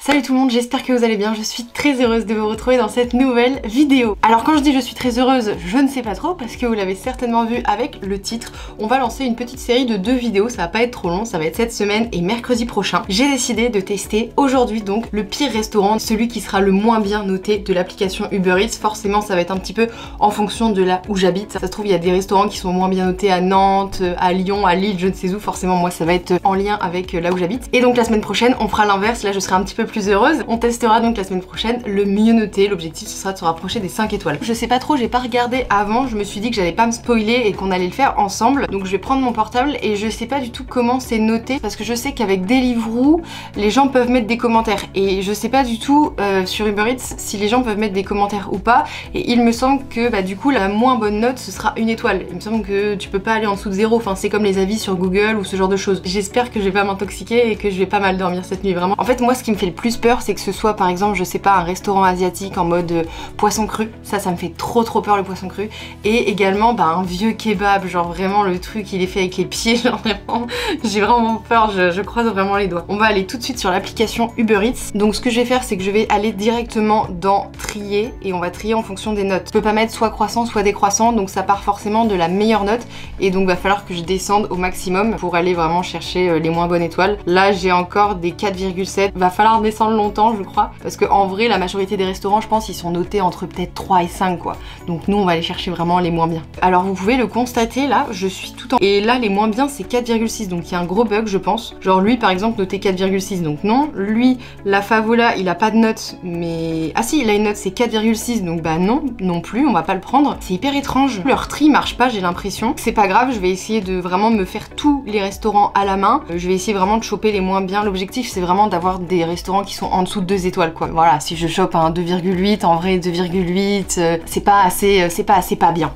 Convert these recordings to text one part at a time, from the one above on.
Salut tout le monde, j'espère que vous allez bien, je suis très heureuse de vous retrouver dans cette nouvelle vidéo. Alors quand je dis je suis très heureuse, je ne sais pas trop parce que vous l'avez certainement vu avec le titre. On va lancer une petite série de 2 vidéos, ça va pas être trop long, ça va être cette semaine et mercredi prochain. J'ai décidé de tester aujourd'hui donc le pire restaurant, celui qui sera le moins bien noté de l'application Uber Eats. Forcément ça va être un petit peu en fonction de là où j'habite. Ça se trouve il y a des restaurants qui sont moins bien notés à Nantes, à Lyon, à Lille, je ne sais où. Forcément moi ça va être en lien avec là où j'habite. Et donc la semaine prochaine on fera l'inverse, là je serai un petit peu plus heureuse. On testera donc la semaine prochaine le mieux noté. L'objectif ce sera de se rapprocher des 5 étoiles. Je sais pas trop, j'ai pas regardé avant, je me suis dit que j'allais pas me spoiler et qu'on allait le faire ensemble. Donc je vais prendre mon portable et je sais pas du tout comment c'est noté parce que je sais qu'avec Deliveroo les gens peuvent mettre des commentaires et je sais pas du tout sur Uber Eats si les gens peuvent mettre des commentaires ou pas. Et il me semble que du coup la moins bonne note ce sera 1 étoile. Il me semble que tu peux pas aller en dessous de 0, enfin c'est comme les avis sur Google ou ce genre de choses. J'espère que je vais pas m'intoxiquer et que je vais pas mal dormir cette nuit vraiment. En fait moi ce qui me fait le plus peur c'est que ce soit par exemple je sais pas un restaurant asiatique en mode poisson cru, ça me fait trop peur le poisson cru, et également un vieux kebab, genre vraiment le truc il est fait avec les pieds, genre vraiment j'ai vraiment peur, je croise vraiment les doigts. On va aller tout de suite sur l'application Uber Eats. Donc ce que je vais faire c'est que je vais aller directement dans trier et on va trier en fonction des notes. Je peux pas mettre soit croissant soit décroissant, donc ça part forcément de la meilleure note et donc va falloir que je descende au maximum pour aller vraiment chercher les moins bonnes étoiles. Là j'ai encore des 4,7, va falloir descendre longtemps je crois, parce que en vrai la majorité des restaurants je pense ils sont notés entre peut-être 3 et 5 quoi. Donc nous on va aller chercher vraiment les moins bien. Alors vous pouvez le constater là, je suis tout en... Et là les moins bien c'est 4,6, donc il y a un gros bug je pense. Genre lui par exemple noté 4,6, donc non. Lui la Favola il a pas de note, mais... Ah si il a une note c'est 4,6, donc non plus, on va pas le prendre. C'est hyper étrange. Leur tri marche pas j'ai l'impression. C'est pas grave, je vais essayer de vraiment me faire tous les restaurants à la main. Je vais essayer vraiment de choper les moins bien. L'objectif c'est vraiment d'avoir des restaurants qui sont en dessous de 2 étoiles quoi. Voilà, si je chope un 2,8, en vrai 2,8, c'est pas assez pas bien.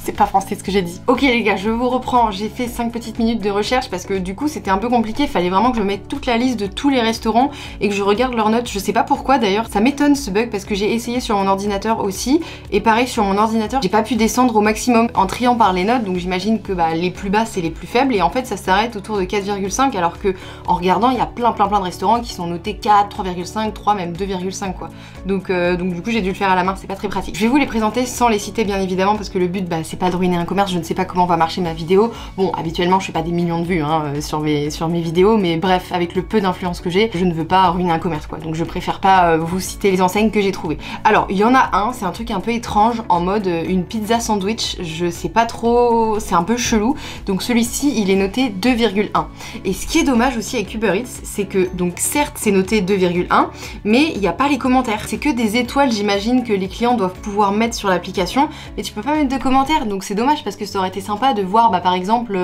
C'est pas français ce que j'ai dit. Ok les gars, je vous reprends, j'ai fait 5 petites minutes de recherche parce que du coup c'était un peu compliqué, il fallait vraiment que je mette toute la liste de tous les restaurants et que je regarde leurs notes. Je sais pas pourquoi d'ailleurs, ça m'étonne ce bug parce que j'ai essayé sur mon ordinateur aussi et pareil sur mon ordinateur j'ai pas pu descendre au maximum en triant par les notes, donc j'imagine que les plus bas c'est les plus faibles et en fait ça s'arrête autour de 4,5 alors que en regardant il y a plein de restaurants qui sont notés 4, 3,5, 3 même 2,5 quoi. Donc du coup j'ai dû le faire à la main, c'est pas très pratique. Je vais vous les présenter sans les citer bien évidemment parce que le but c'est pas de ruiner un commerce, je ne sais pas comment va marcher ma vidéo. Bon habituellement je fais pas des millions de vues sur mes vidéos, mais bref avec le peu d'influence que j'ai, je ne veux pas ruiner un commerce quoi, donc je préfère pas vous citer les enseignes que j'ai trouvées. Alors il y en a un, c'est un truc un peu étrange en mode une pizza sandwich, je sais pas trop, c'est un peu chelou, donc celui-ci il est noté 2,1 et ce qui est dommage aussi avec Uber Eats c'est que donc certes c'est noté 2,1 mais il n'y a pas les commentaires, c'est que des étoiles j'imagine que les clients doivent pouvoir mettre sur l'application mais tu peux pas mettre de commentaires, donc c'est dommage parce que ça aurait été sympa de voir par exemple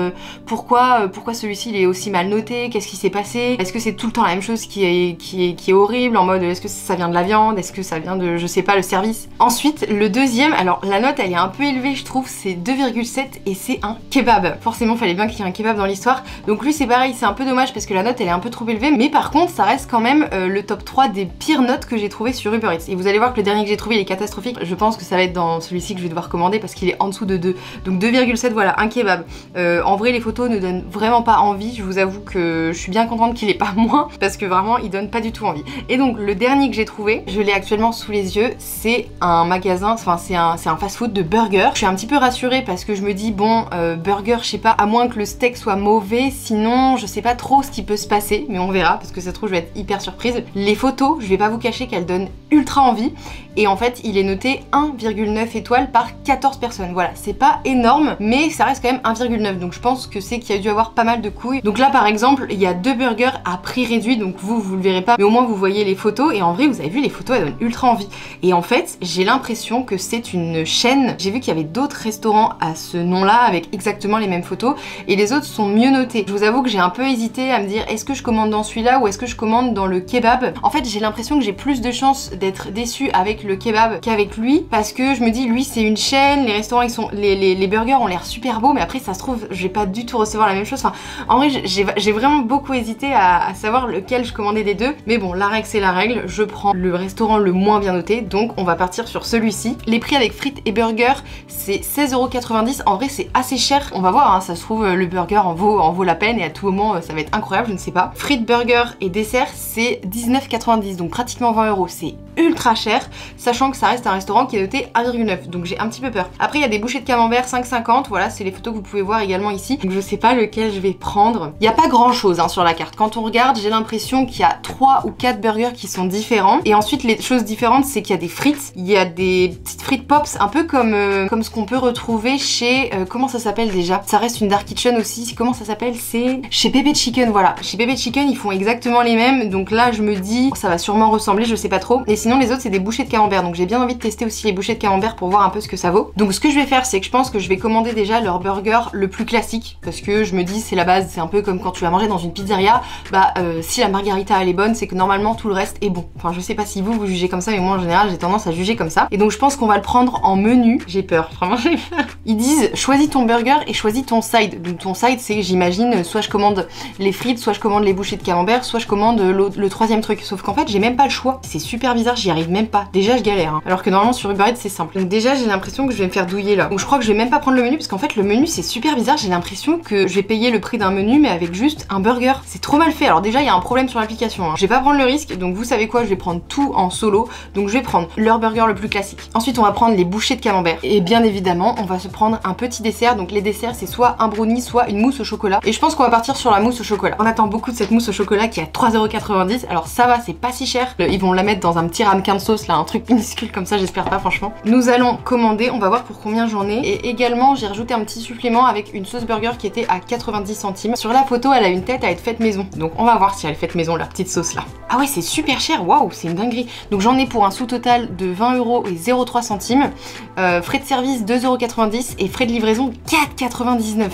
pourquoi celui-ci il est aussi mal noté, qu'est-ce qui s'est passé, est-ce que c'est tout le temps la même chose qui est horrible en mode est-ce que ça vient de la viande, est-ce que ça vient de je sais pas le service. Ensuite le deuxième, alors la note elle est un peu élevée je trouve, c'est 2,7 et c'est un kebab. Forcément fallait bien qu'il y ait un kebab dans l'histoire, donc lui c'est pareil, c'est un peu dommage parce que la note elle est un peu trop élevée, mais par contre ça reste quand même le top 3 des pires notes que j'ai trouvé sur Uber Eats. Et vous allez voir que le dernier que j'ai trouvé il est catastrophique, je pense que ça va être dans celui-ci que je vais devoir commander parce qu'il est en dessous de 2. Donc 2,7 voilà, un kebab. En vrai les photos ne donnent vraiment pas envie, je vous avoue que je suis bien contente qu'il ait pas moins parce que vraiment il donne pas du tout envie. Et donc le dernier que j'ai trouvé, je l'ai actuellement sous les yeux, c'est un magasin, enfin c'est un fast-food de burger. Je suis un petit peu rassurée parce que je me dis bon burger je sais pas, à moins que le steak soit mauvais, sinon je sais pas trop ce qui peut se passer, mais on verra parce que ça se trouve je vais être hyper surprise. Les photos, je vais pas vous cacher qu'elles donnent ultra envie et en fait il est noté 1,9 étoiles par 14 personnes. Voilà, c'est pas énorme mais ça reste quand même 1,9, donc je pense que c'est qu'il y a dû avoir pas mal de couilles. Donc là par exemple il y a 2 burgers à prix réduit, donc vous le verrez pas mais au moins vous voyez les photos et en vrai vous avez vu les photos elles donnent ultra envie. Et en fait j'ai l'impression que c'est une chaîne, j'ai vu qu'il y avait d'autres restaurants à ce nom là avec exactement les mêmes photos et les autres sont mieux notés. Je vous avoue que j'ai un peu hésité à me dire est-ce que je commande dans celui-là ou est-ce que je commande dans le kebab. En fait j'ai l'impression que j'ai plus de chances d'être déçue avec le kebab qu'avec lui parce que je me dis lui c'est une chaîne, les restaurants ils sont, les burgers ont l'air super beaux mais après ça se trouve je vais pas du tout recevoir la même chose. Enfin en vrai j'ai vraiment beaucoup hésité à savoir lequel je commandais des deux, mais bon la règle c'est la règle, je prends le restaurant le moins bien noté donc on va partir sur celui-ci. Les prix avec frites et burgers c'est 16,90 €, en vrai c'est assez cher, on va voir ça se trouve le burger en vaut la peine et à tout moment ça va être incroyable, je ne sais pas. Frites, burger et dessert c'est fait 19,90 donc pratiquement 20 €. C'est ultra cher, sachant que ça reste un restaurant qui est noté 1,9, donc j'ai un petit peu peur. Après il y a des bouchées de camembert 5,50, voilà c'est les photos que vous pouvez voir également ici, donc je sais pas lequel je vais prendre. Il n'y a pas grand chose hein, sur la carte, quand on regarde j'ai l'impression qu'il y a 3 ou 4 burgers qui sont différents, et ensuite les choses différentes c'est qu'il y a des frites, il y a des petites frites pops, un peu comme ce qu'on peut retrouver chez, comment ça s'appelle déjà, ça reste une dark kitchen aussi, comment ça s'appelle, c'est chez Bébé Chicken, voilà, chez Bébé Chicken ils font exactement les mêmes, donc là je me dis ça va sûrement ressembler, je sais pas trop, et sinon les autres c'est des bouchées de camembert, donc j'ai bien envie de tester aussi les bouchées de camembert pour voir un peu ce que ça vaut. Donc ce que je vais faire c'est que je pense que je vais commander déjà leur burger le plus classique, parce que je me dis c'est la base, c'est un peu comme quand tu vas manger dans une pizzeria, bah si la margarita elle est bonne c'est que normalement tout le reste est bon. Enfin je sais pas si vous jugez comme ça, mais moi en général j'ai tendance à juger comme ça, et donc je pense qu'on va le prendre en menu. J'ai peur, vraiment j'ai peur. Ils disent choisis ton burger et choisis ton side, donc ton side c'est j'imagine soit je commande les frites, soit je commande les bouchées de camembert, soit je commande le troisième truc, sauf qu'en fait j'ai même pas le choix, c'est super bizarre, j'y arrive même pas, déjà je galère hein. Alors que normalement sur Uber Eats c'est simple, donc déjà j'ai l'impression que je vais me faire douiller là, donc je crois que je vais même pas prendre le menu, parce qu'en fait le menu c'est super bizarre, j'ai l'impression que je vais payer le prix d'un menu mais avec juste un burger, c'est trop mal fait. Alors déjà il y a un problème sur l'application hein. Je vais pas prendre le risque, donc vous savez quoi, je vais prendre tout en solo, donc je vais prendre leur burger le plus classique, ensuite on va prendre les bouchées de camembert, et bien évidemment on va se prendre un petit dessert, donc les desserts c'est soit un brownie soit une mousse au chocolat, et je pense qu'on va partir sur la mousse au chocolat. On attend beaucoup de cette mousse au chocolat qui est à 3,90 €, alors ça va, c'est pas si cher, ils vont la mettre dans un petit ramequin de sauce là, un truc minuscule comme ça, j'espère pas franchement. Nous allons commander, on va voir pour combien j'en ai, et également j'ai rajouté un petit supplément avec une sauce burger qui était à 90 centimes. Sur la photo elle a une tête à être faite maison, donc on va voir si elle est faite maison la petite sauce là. Ah ouais c'est super cher, waouh c'est une dinguerie. Donc j'en ai pour un sous-total de 20 € et 0,3 centimes, frais de service 2,90 € et frais de livraison 4,99 €.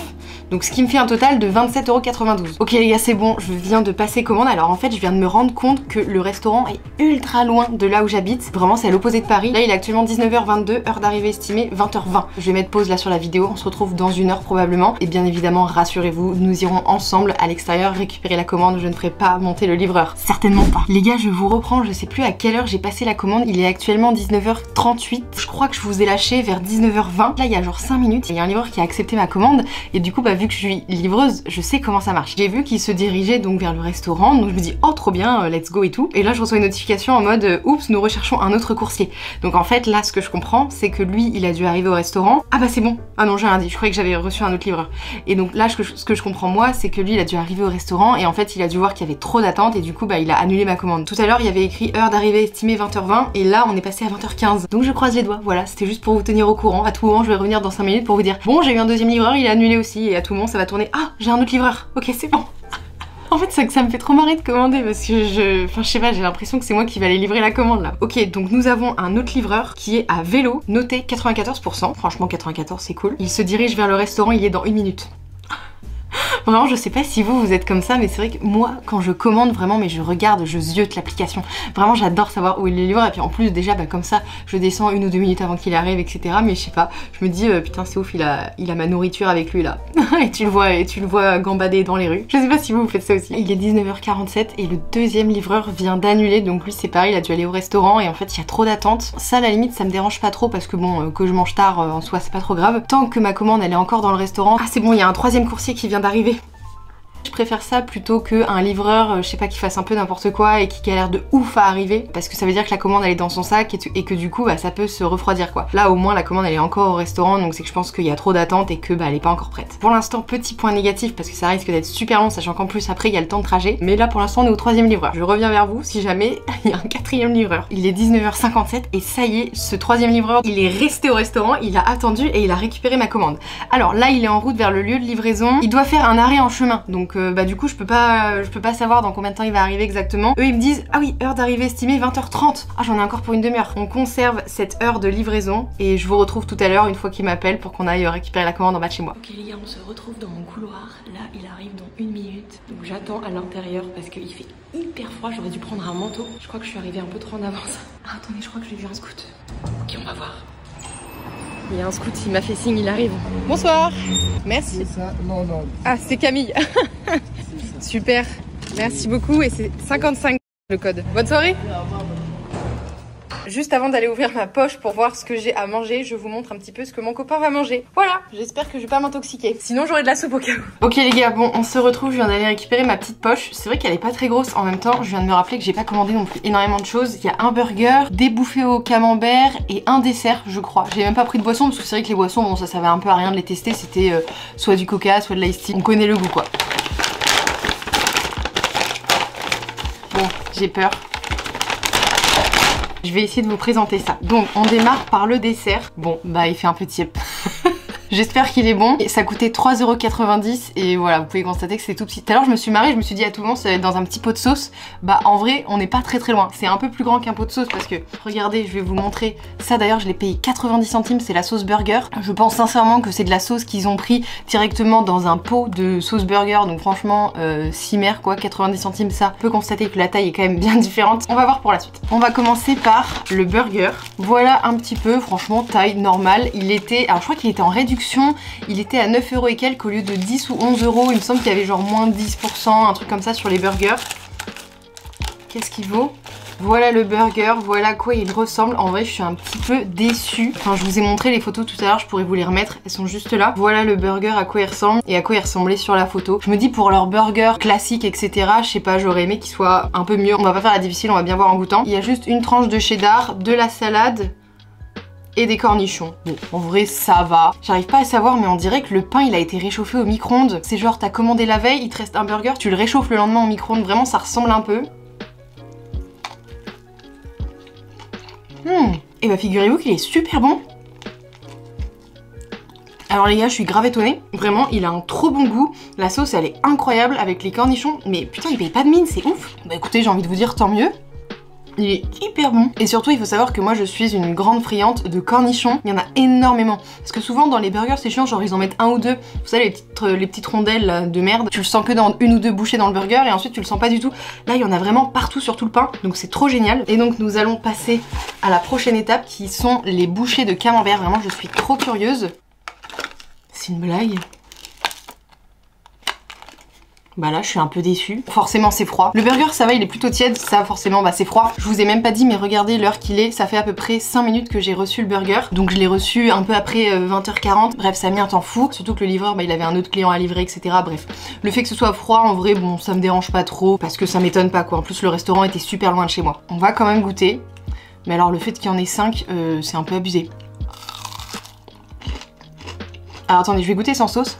Donc ce qui me fait un total de 27,92 €. Ok les gars c'est bon, je viens de passer commande. Alors en fait je viens de me rendre compte que le restaurant est ultra loin de là où j'habite. Vraiment c'est à l'opposé de Paris. Là il est actuellement 19h22, heure d'arrivée estimée 20h20. Je vais mettre pause là sur la vidéo, on se retrouve dans une heure probablement. Et bien évidemment rassurez-vous, nous irons ensemble à l'extérieur récupérer la commande. Je ne ferai pas monter le livreur, certainement pas. Les gars je vous reprends, je sais plus à quelle heure j'ai passé la commande. Il est actuellement 19h38. Je crois que je vous ai lâché vers 19h20. Là il y a genre 5 minutes, il y a un livreur qui a accepté ma commande. Et du coup bah vu que je suis livreuse, je sais comment ça marche. J'ai vu qu'il se dirigeait donc vers le restaurant, donc je me dis oh trop bien, let's go et tout. Et là je reçois une notification en mode oups nous recherchons un autre coursier. Donc en fait là ce que je comprends c'est que lui il a dû arriver au restaurant. Ah bah c'est bon, ah non j'ai rien dit, je croyais que j'avais reçu un autre livreur. Et donc là ce que je comprends moi c'est que lui il a dû arriver au restaurant et en fait il a dû voir qu'il y avait trop d'attente et du coup bah il a annulé ma commande. Tout à l'heure il y avait écrit heure d'arrivée estimée 20h20 et là on est passé à 20h15. Donc je croise les doigts, voilà c'était juste pour vous tenir au courant. À tout moment je vais revenir dans 5 minutes pour vous dire bon j'ai eu un deuxième livreur, il a annulé aussi, et à tout moment ça va tourner ah j'ai un autre livreur, ok c'est bon. En fait ça me fait trop marrer de commander parce que je sais pas, j'ai l'impression que c'est moi qui vais aller livrer la commande là. Ok donc nous avons un autre livreur qui est à vélo, noté 94%, franchement 94 c'est cool. Il se dirige vers le restaurant, il est dans 1 minute. Vraiment je sais pas si vous êtes comme ça, mais c'est vrai que moi quand je commande vraiment, mais je regarde, je ziote l'application, vraiment j'adore savoir où il est livré, et puis en plus déjà bah comme ça je descends 1 ou 2 minutes avant qu'il arrive etc, mais je sais pas, je me dis putain c'est ouf, il a ma nourriture avec lui là. et tu le vois gambader dans les rues. Je sais pas si vous faites ça aussi. Il est 19h47 et le deuxième livreur vient d'annuler, donc lui c'est pareil, il a dû aller au restaurant et en fait il y a trop d'attente. Ça à la limite ça me dérange pas trop parce que bon que je mange tard en soi c'est pas trop grave, tant que ma commande elle est encore dans le restaurant. Ah c'est bon, il y a un troisième coursier qui vient d'arriver. Je préfère ça plutôt qu'un livreur, je sais pas, qui fasse un peu n'importe quoi et qui galère de ouf à arriver, parce que ça veut dire que la commande elle est dans son sac et que du coup bah ça peut se refroidir quoi. Là au moins la commande elle est encore au restaurant, donc c'est que je pense qu'il y a trop d'attente et que bah elle est pas encore prête. Pour l'instant petit point négatif parce que ça risque d'être super long, sachant qu'en plus après il y a le temps de trajet, mais là pour l'instant on est au troisième livreur. Je reviens vers vous si jamais il y a un quatrième livreur. Il est 19h57 et ça y est, ce troisième livreur il est resté au restaurant, il a attendu et il a récupéré ma commande. Alors là il est en route vers le lieu de livraison, il doit faire un arrêt en chemin, donc bah du coup je peux pas savoir dans combien de temps il va arriver exactement. Eux ils me disent ah oui heure d'arrivée estimée 20h30. Ah j'en ai encore pour une demi-heure. On conserve cette heure de livraison et je vous retrouve tout à l'heure une fois qu'il m'appelle pour qu'on aille récupérer la commande en bas de chez moi. Ok les gars on se retrouve dans mon couloir. Là il arrive dans 1 minute. Donc j'attends à l'intérieur parce qu'il fait hyper froid. J'aurais dû prendre un manteau. Je crois que je suis arrivée un peu trop en avance. Ah attendez je crois que j'ai vu un scout. Ok on va voir. Il y a un scout, il m'a fait signe, il arrive. Bonsoir. Merci. Ça. Non, non. Ah, c'est Camille. Super. Merci beaucoup. Et c'est 55 le code. Bonne soirée. Juste avant d'aller ouvrir ma poche pour voir ce que j'ai à manger, je vous montre un petit peu ce que mon copain va manger. Voilà, j'espère que je vais pas m'intoxiquer. Sinon j'aurai de la soupe au cas où. Ok les gars, bon on se retrouve, je viens d'aller récupérer ma petite poche. C'est vrai qu'elle est pas très grosse, en même temps je viens de me rappeler que j'ai pas commandé non plus énormément de choses. Il y a un burger, des bouffées au camembert et un dessert je crois. J'ai même pas pris de boisson parce que c'est vrai que les boissons, bon ça servait un peu à rien de les tester. C'était soit du coca, soit de l'ice tea. On connaît le goût quoi. Bon, j'ai peur. Je vais essayer de vous présenter ça. Donc on démarre par le dessert. Bon bah il fait un peu tiep. J'espère qu'il est bon. Ça coûtait 3,90 € et voilà, vous pouvez constater que c'est tout petit. Tout à l'heure je me suis marrée, je me suis dit à tout le monde ça va être dans un petit pot de sauce. Bah en vrai on n'est pas très loin. C'est un peu plus grand qu'un pot de sauce parce que regardez, je vais vous montrer. Ça d'ailleurs je l'ai payé 90 centimes, c'est la sauce burger. Je pense sincèrement que c'est de la sauce qu'ils ont pris directement dans un pot de sauce burger. Donc franchement, cimer quoi, 90 centimes ça. On peut constater que la taille est quand même bien différente. On va voir pour la suite. On va commencer par le burger. Voilà un petit peu, franchement taille normale. Il était, alors je crois qu'il était en réduction. Il était à 9 € et quelques au lieu de 10 ou 11 €. Il me semble qu'il y avait genre moins de 10%, un truc comme ça sur les burgers. Qu'est-ce qu'il vaut? Voilà le burger, voilà à quoi il ressemble. En vrai, je suis un petit peu déçue. Enfin, je vous ai montré les photos tout à l'heure, je pourrais vous les remettre. Elles sont juste là. Voilà le burger, à quoi il ressemble et à quoi il ressemblait sur la photo. Je me dis pour leur burger classique, etc., je sais pas, j'aurais aimé qu'il soit un peu mieux. On va pas faire la difficile, on va bien voir en goûtant. Il y a juste une tranche de cheddar, de la salade et des cornichons. Bon, en vrai ça va. J'arrive pas à savoir mais on dirait que le pain il a été réchauffé au micro-ondes. C'est genre t'as commandé la veille, il te reste un burger, tu le réchauffes le lendemain au micro-ondes. Vraiment ça ressemble un peu. Et bah figurez-vous qu'il est super bon. Alors les gars, je suis grave étonnée. Vraiment, il a un trop bon goût. La sauce elle est incroyable avec les cornichons. Mais putain il paye pas de mine, c'est ouf. Bah écoutez, j'ai envie de vous dire tant mieux. Il est hyper bon. Et surtout, il faut savoir que moi, je suis une grande friande de cornichons. Il y en a énormément. Parce que souvent, dans les burgers, c'est chiant. Genre, ils en mettent un ou deux. Vous savez, les petites rondelles là, de merde. Tu le sens que dans une ou deux bouchées dans le burger. Et ensuite, tu le sens pas du tout. Là, il y en a vraiment partout sur tout le pain. Donc, c'est trop génial. Et donc, nous allons passer à la prochaine étape qui sont les bouchées de camembert. Vraiment, je suis trop curieuse. C'est une blague. Bah là je suis un peu déçue. Forcément c'est froid. Le burger ça va, il est plutôt tiède. Ça forcément bah c'est froid. Je vous ai même pas dit mais regardez l'heure qu'il est. Ça fait à peu près 5 minutes que j'ai reçu le burger. Donc je l'ai reçu un peu après 20h40. Bref ça a mis un temps fou. Surtout que le livreur bah il avait un autre client à livrer etc. Bref. Le fait que ce soit froid en vrai bon ça me dérange pas trop. Parce que ça m'étonne pas quoi. En plus le restaurant était super loin de chez moi. On va quand même goûter. Mais alors le fait qu'il y en ait 5 c'est un peu abusé. Alors attendez je vais goûter sans sauce.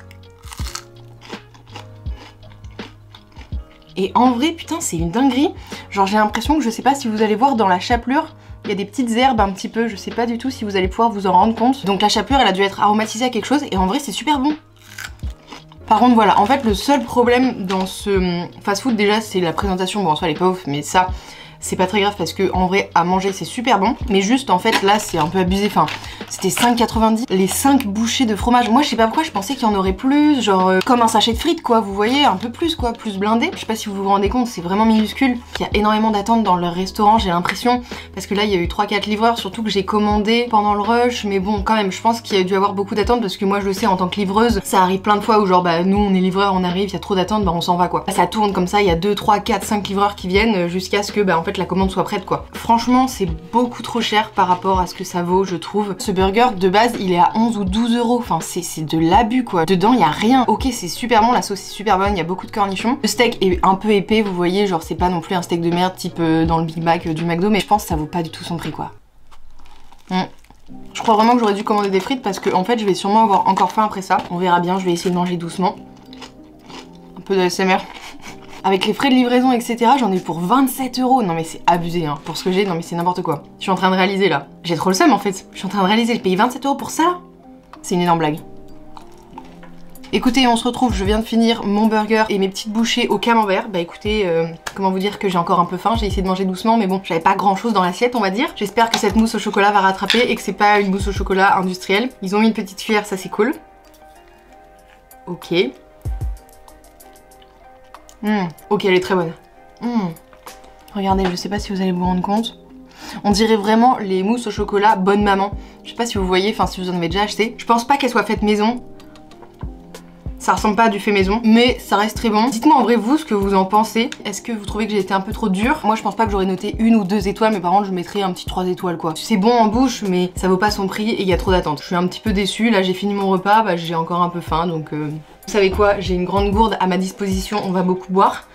Et en vrai, putain, c'est une dinguerie. Genre, j'ai l'impression que je sais pas si vous allez voir dans la chapelure, il y a des petites herbes un petit peu. Je sais pas du tout si vous allez pouvoir vous en rendre compte. Donc la chapelure, elle a dû être aromatisée à quelque chose. Et en vrai, c'est super bon. Par contre, voilà. En fait, le seul problème dans ce fast-food, déjà, c'est la présentation. Bon, en soi, elle est pas ouf, mais ça... c'est pas très grave parce que en vrai à manger c'est super bon. Mais juste en fait là c'est un peu abusé. Enfin c'était 5,90 les 5 bouchées de fromage. Moi je sais pas pourquoi je pensais qu'il y en aurait plus. Genre comme un sachet de frites quoi. Vous voyez un peu plus quoi. Plus blindé. Je sais pas si vous vous rendez compte c'est vraiment minuscule. Il y a énormément d'attentes dans leur restaurant j'ai l'impression. Parce que là il y a eu 3-4 livreurs. Surtout que j'ai commandé pendant le rush. Mais bon quand même je pense qu'il y a dû avoir beaucoup d'attentes. Parce que moi je le sais en tant que livreuse. Ça arrive plein de fois où genre bah nous on est livreurs on arrive. Il y a trop d'attentes bah on s'en va quoi. Ça tourne comme ça. Il y a 2, 3, 4, 5 livreurs qui viennent. Jusqu'à ce que bah en fait la commande soit prête quoi. Franchement c'est beaucoup trop cher par rapport à ce que ça vaut je trouve. Ce burger de base il est à 11 ou 12 €. Enfin c'est de l'abus quoi. Dedans il y a rien. Ok c'est super bon, la sauce est super bonne, il y a beaucoup de cornichons. Le steak est un peu épais vous voyez, genre c'est pas non plus un steak de merde type dans le Big Mac du McDo, mais je pense que ça vaut pas du tout son prix quoi. Je crois vraiment que j'aurais dû commander des frites parce que en fait je vais sûrement avoir encore faim après ça. On verra bien, je vais essayer de manger doucement. Un peu de ASMR. Avec les frais de livraison etc j'en ai pour 27 €. Non mais c'est abusé hein. Pour ce que j'ai, non mais c'est n'importe quoi. Je suis en train de réaliser là. J'ai trop le seum en fait. Je suis en train de réaliser, j'ai payé 27 € pour ça. C'est une énorme blague. Écoutez on se retrouve, je viens de finir mon burger et mes petites bouchées au camembert. Bah écoutez, comment vous dire que j'ai encore un peu faim. J'ai essayé de manger doucement mais bon j'avais pas grand chose dans l'assiette on va dire. J'espère que cette mousse au chocolat va rattraper et que c'est pas une mousse au chocolat industrielle. Ils ont mis une petite cuillère, ça c'est cool. Ok. Ok, elle est très bonne. Regardez, je sais pas si vous allez vous rendre compte. On dirait vraiment les mousses au chocolat bonne maman. Je sais pas si vous voyez, enfin si vous en avez déjà acheté. Je pense pas qu'elles soient faites maison. Ça ressemble pas à du fait maison, mais ça reste très bon. Dites-moi en vrai vous ce que vous en pensez. Est-ce que vous trouvez que j'ai été un peu trop dure? Moi je pense pas que j'aurais noté 1 ou 2 étoiles, mais par contre je mettrais un petit 3 étoiles quoi. C'est bon en bouche, mais ça vaut pas son prix et il y a trop d'attentes. Je suis un petit peu déçue, là j'ai fini mon repas, bah, j'ai encore un peu faim donc... Vous savez quoi, j'ai une grande gourde à ma disposition, on va beaucoup boire.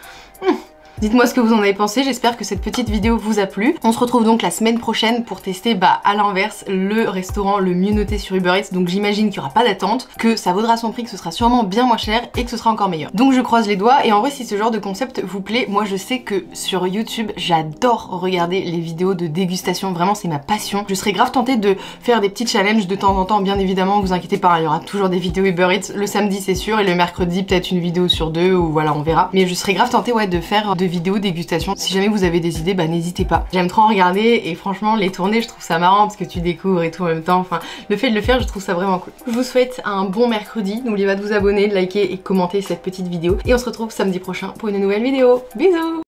Dites-moi ce que vous en avez pensé, j'espère que cette petite vidéo vous a plu. On se retrouve donc la semaine prochaine pour tester à l'inverse le restaurant le mieux noté sur Uber Eats. Donc j'imagine qu'il n'y aura pas d'attente, que ça vaudra son prix, que ce sera sûrement bien moins cher et que ce sera encore meilleur. Donc je croise les doigts et en vrai si ce genre de concept vous plaît, moi je sais que sur YouTube j'adore regarder les vidéos de dégustation, vraiment c'est ma passion. Je serais grave tentée de faire des petits challenges de temps en temps, bien évidemment, vous inquiétez pas, il y aura toujours des vidéos Uber Eats le samedi c'est sûr et le mercredi peut-être une vidéo sur 2 ou voilà on verra. Mais je serais grave tentée ouais de faire vidéos dégustation. Si jamais vous avez des idées, bah n'hésitez pas. J'aime trop en regarder et franchement les tourner je trouve ça marrant parce que tu découvres et tout en même temps. Enfin le fait de le faire je trouve ça vraiment cool. Je vous souhaite un bon mercredi. N'oubliez pas de vous abonner, de liker et commenter cette petite vidéo. Et on se retrouve samedi prochain pour une nouvelle vidéo. Bisous!